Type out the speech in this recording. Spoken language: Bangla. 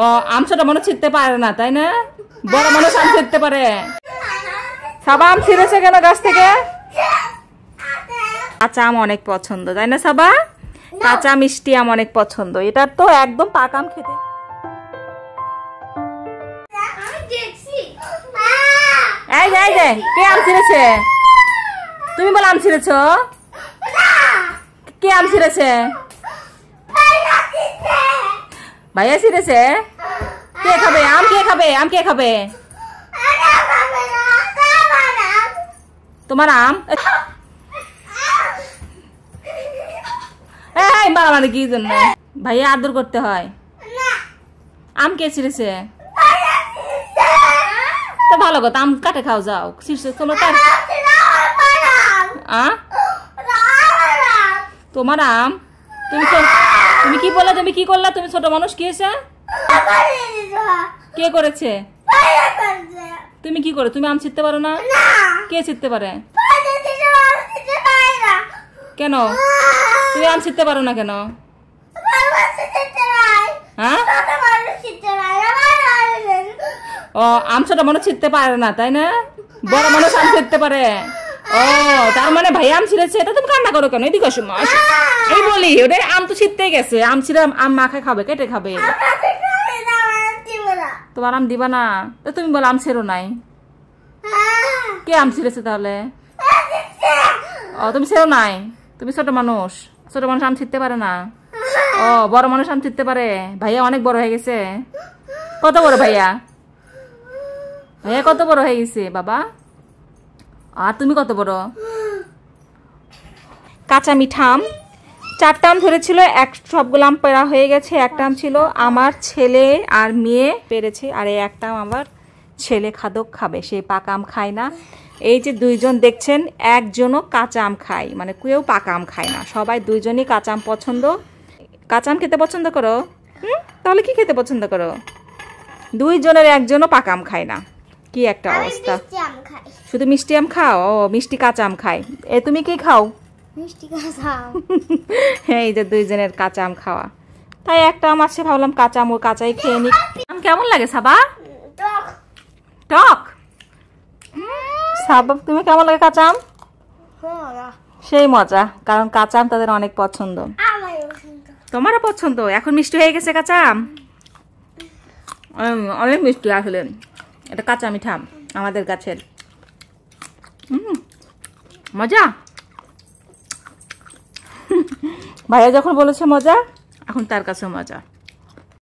ও আম ছোট মানুষ ছিঁড়তে পারে না তাই না? বড় মানুষ আম ছিঁড়তে পারে। সাবা আম ছিঁড়েছে কেন গাছ থেকে? কাঁচা আম অনেক পছন্দ তাই না সাবা? কাঁচা মিষ্টি আম অনেক পছন্দ। এটা তো একদম পাকা আম খেতে। এই যে কে আম ছিঁড়েছে? তুমি বলো আম ছিঁড়েছ? কে আম ছিঁড়েছে? ভাইয়া ছিঁড়েছে। কে খাবে আম? কে খাবে আম? কে খাবে? তোমার আম? মানে কি জন্য ভাইয়া আদর করতে হয়? আম কে ছিঁড়েছে? তো ভালো কথা, আম কাটে খাও যাও। তোমার তোমার আম? তুমি কি বললা? তুমি কি করলা? তুমি ছোট মানুষ কি হয়েছে? কে করেছে? তুমি কি করে? তুমি আম ছিঁড়তে পারো না? কে ছিঁড়তে পারে? কেন তুমি আম ছিঁড়তে পারো না কেন? হ্যাঁ ও আম ছোট মানুষ ছিঁড়তে পারে না তাই না? বড় মানুষ আম ছিঁড়তে পারে। ও তার মানে ভাই আম ছিঁড়েছে। এটা তুমি কান্না করো কেন? এদিকে আসো। আমি বলি ওটা আম তো ছিঁড়তেই গেছে। আম ছিঁড়ে আম মাখা খাবে, কেটে খাবে। তোমার আম দিবা না? তো তুমি বলো আম ছেড়ো নাই। কে আম ছিঁড়েছে তাহলে? ও তুমি ছেড়ো নাই। তুমি ছোট মানুষ। ছোট মানুষ আম ছিঁড়তে পারে না। ও বড় মানুষ আম ছিঁড়তে পারে। ভাইয়া অনেক বড় হয়ে গেছে। কত বড় ভাইয়া? ভাইয়া কত বড় হয়ে গেছে বাবা? আর তুমি কত বড়? কাঁচা মিঠা আম 4টা আম ধরেছিল, সবগুলো আম পেড়া হয়ে গেছে। একটা আম ছিল আমার ছেলে আর মেয়ে পেরেছে, আর এই একটা আম আমার ছেলে খাদক খাবে, সে পাকা আম খায় না। এই যে দুইজন দেখছেন, একজনও কাঁচা আম খায়, মানে কেউ পাকা আম খায় না, সবাই দুইজনই কাঁচা আম পছন্দ। কাঁচা আম খেতে পছন্দ করো? তাহলে কি খেতে পছন্দ করো? দুইজনের একজনও পাকা আম খায় না। কি একটা অবস্থা! শুধু মিষ্টি আম খাও? ও মিষ্টি কাঁচা আম খায়। এ তুমি কি খাও? মিষ্টি কাঁচা আম। এই যে দুইজনের কাঁচা আম খাওয়া। তাই একটা আম আছে, ভাবলাম কাঁচা আম ও কাঁচাই খেয়ে নি। আম কেমন লাগে সাবা? টক। সাবা তুমি কেমন লাগে কাঁচা আম? সেই মজা, কারণ কাঁচা আম তাদের অনেক পছন্দ। তোমারও পছন্দ? এখন মিষ্টি হয়ে গেছে কাঁচা আম, অনেক মিষ্টি আসলে। এটা কাঁচা মিঠা আম আমাদের গাছের। মজা। ভাইয়া যখন বলেছে মজা, এখন তার কাছে মজা।